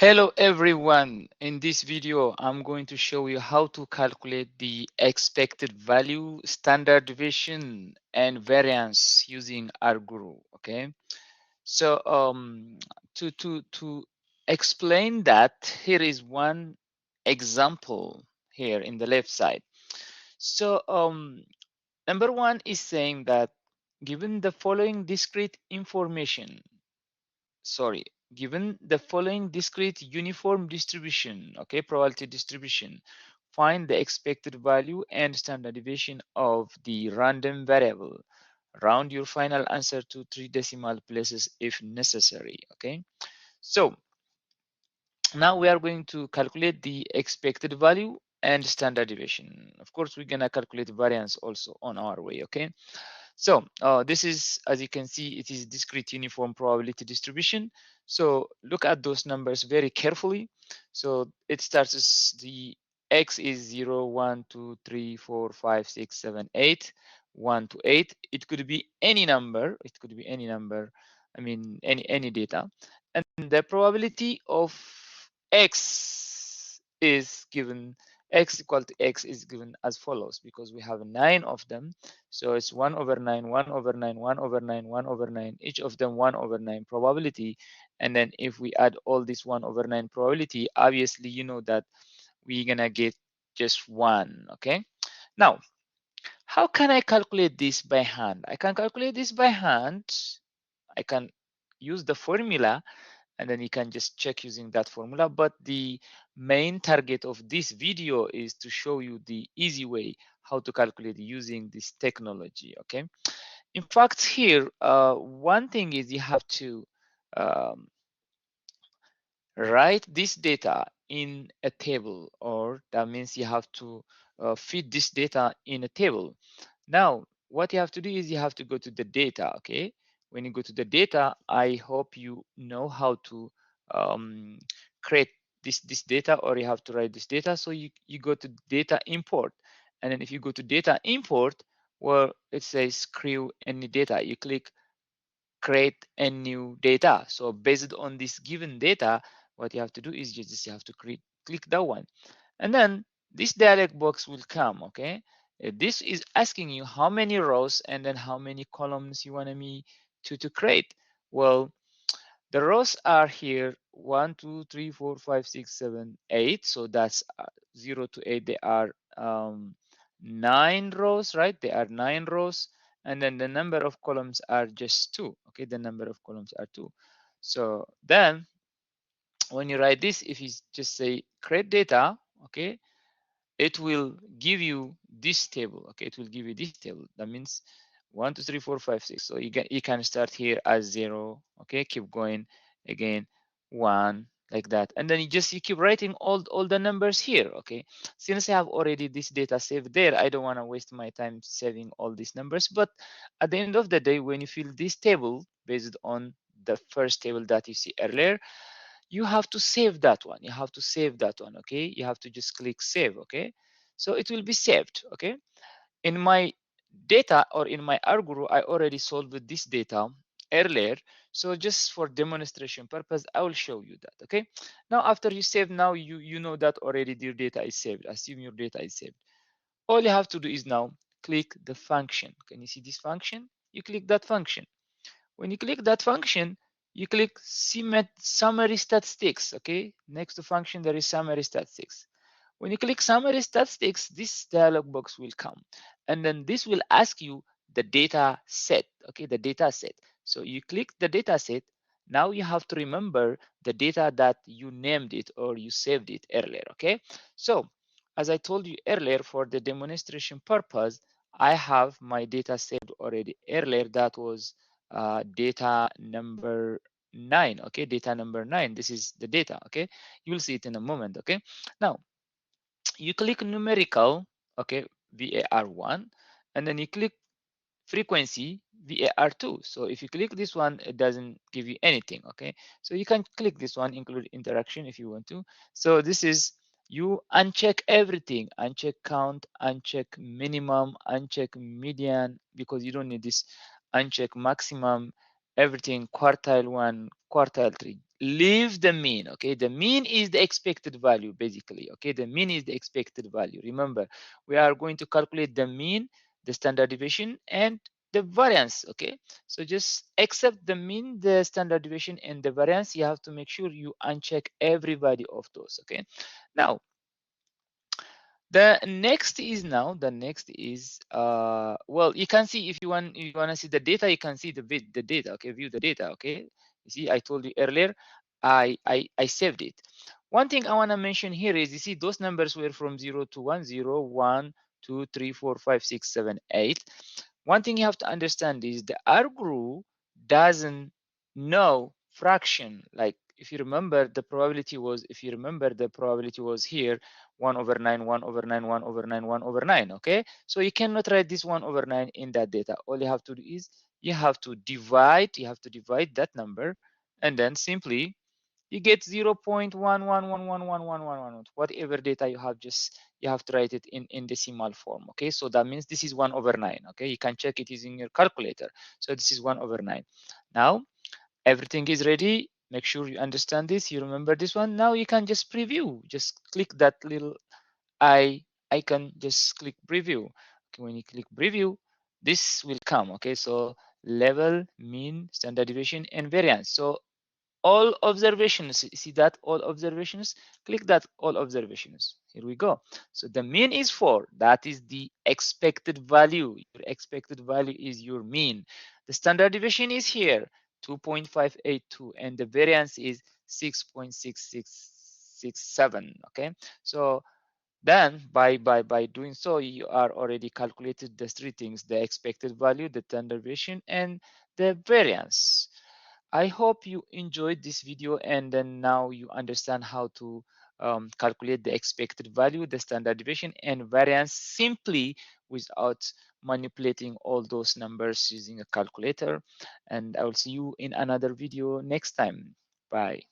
Hello everyone. In this video, I'm going to show you how to calculate the expected value, standard deviation, and variance using Rguroo. Okay. So to explain that, here is one example here in the left side. So number one is saying that given the following discrete information, sorry, given the following discrete uniform distribution, okay, probability distribution, find the expected value and standard deviation of the random variable. Round your final answer to 3 decimal places if necessary, okay? So now we are going to calculate the expected value and standard deviation. Of course, we're gonna calculate variance also on our way, okay? So this is, as you can see, it is discrete uniform probability distribution. So look at those numbers very carefully. So it starts as the x is 0, 1, 2, 3, 4, 5, 6, 7, 8, 1 to 8. It could be any number. It could be any number. I mean, any data. And the probability of x is given, x equal to x is given as follows, because we have 9 of them. So it's 1 over 9, 1 over 9, 1 over 9, 1 over 9, each of them 1 over 9 probability. And then if we add all this 1 over 9 probability, obviously you know that we're gonna get just 1, okay? Now, how can I calculate this by hand? I can calculate this by hand. I can use the formula, and then you can just check using that formula. But the main target of this video is to show you the easy way how to calculate using this technology, okay? In fact, here, one thing is you have to um, write this data in a table, or that means you have to feed this data in a table. Now, what you have to do is you have to go to the data, okay? When you go to the data, I hope you know how to um, create this data, or you have to write this data. So you go to data import. And then if you go to data import, well, it says create any data. You click create a new data. So based on this given data, what you have to do is you have to click that one. And then this dialog box will come, okay? This is asking you how many rows and then how many columns you want me to create. Well, the rows are here 1, 2, 3, 4, 5, 6, 7, 8. So that's 0 to 8. They are 9 rows, right? They are 9 rows. And then the number of columns are just 2. Okay, the number of columns are 2. So then when you write this, if you just say create data, okay, it will give you this table. Okay, it will give you this table. That means 1, 2, 3, 4, 5, 6. So you can start here as 0. Okay, keep going again, 1, like that, and then you keep writing all the numbers here. Okay, since I have already this data saved there, I don't want to waste my time saving all these numbers. But at the end of the day, when you fill this table based on the first table that you see earlier, you have to save that one. You have to save that one. Okay, you have to just click save. Okay, so it will be saved. Okay, in my data, or in my Rguroo, I already solved with this data earlier. So just for demonstration purpose, I will show you that. Okay, now after you save, now you know that already your data is saved. Assume your data is saved. All you have to do is now click the function. Can you see this function? You click that function. When you click that function, you click summary statistics. Okay, next to function there is summary statistics. When you click summary statistics, this dialog box will come, and then this will ask you the data set. Okay, the data set. So you click the data set. Now you have to remember the data that you named it or you saved it earlier. Okay, so as I told you earlier, for the demonstration purpose, I have my data saved already earlier. That was data number 9. Okay, data number 9. This is the data. Okay, you will see it in a moment. Okay, now you click numerical, okay, var1, and then you click frequency var2. So if you click this one, it doesn't give you anything. Okay, so you can click this one, include interaction, if you want to. So this is, you uncheck everything, uncheck count, uncheck minimum, uncheck median, because you don't need this, uncheck maximum, everything, quartile 1, quartile 3. leave the mean. Okay, the mean is the expected value basically. Okay, the mean is the expected value. Remember, we are going to calculate the mean, the standard deviation, and the variance. Okay, so just accept the mean, the standard deviation, and the variance. You have to make sure you uncheck every value of those. Okay, now the next is well, you can see, if you want to see the data, you can see the data. Okay, view the data. Okay, you see, I told you earlier, I saved it. One thing I want to mention here is, you see, those numbers were from 0 to 1, 0, 1, 2, 3, 4, 5, 6, 7, 8. One thing you have to understand is the Rguroo doesn't know fraction. Like, if you remember, the probability was, here 1 over 9, 1 over 9, 1 over 9, 1 over 9. Okay, so you cannot write this 1 over 9 in that data. All you have to do is you have to divide that number, and then simply you get 0.1111111, whatever data you have. Just you have to write it in decimal form. Okay, so that means this is 1 over 9. Okay, you can check it using your calculator. So this is 1 over 9. Now everything is ready. Make sure you understand this, you remember this one. Now you can just preview. Just click that little icon, just click preview. Okay, when you click preview, this will come. Okay, so level, mean, standard deviation, and variance. So all observations, see that all observations, click that all observations. Here we go. So the mean is 4. That is the expected value. Your expected value is your mean. The standard deviation is here, 2.582, and the variance is 6.6667. Okay, so then by doing so, you are already calculated the three things: the expected value, the standard deviation, and the variance. I hope you enjoyed this video, and then now you understand how to calculate the expected value, the standard deviation, and variance simply without manipulating all those numbers using a calculator. And I will see you in another video next time. Bye.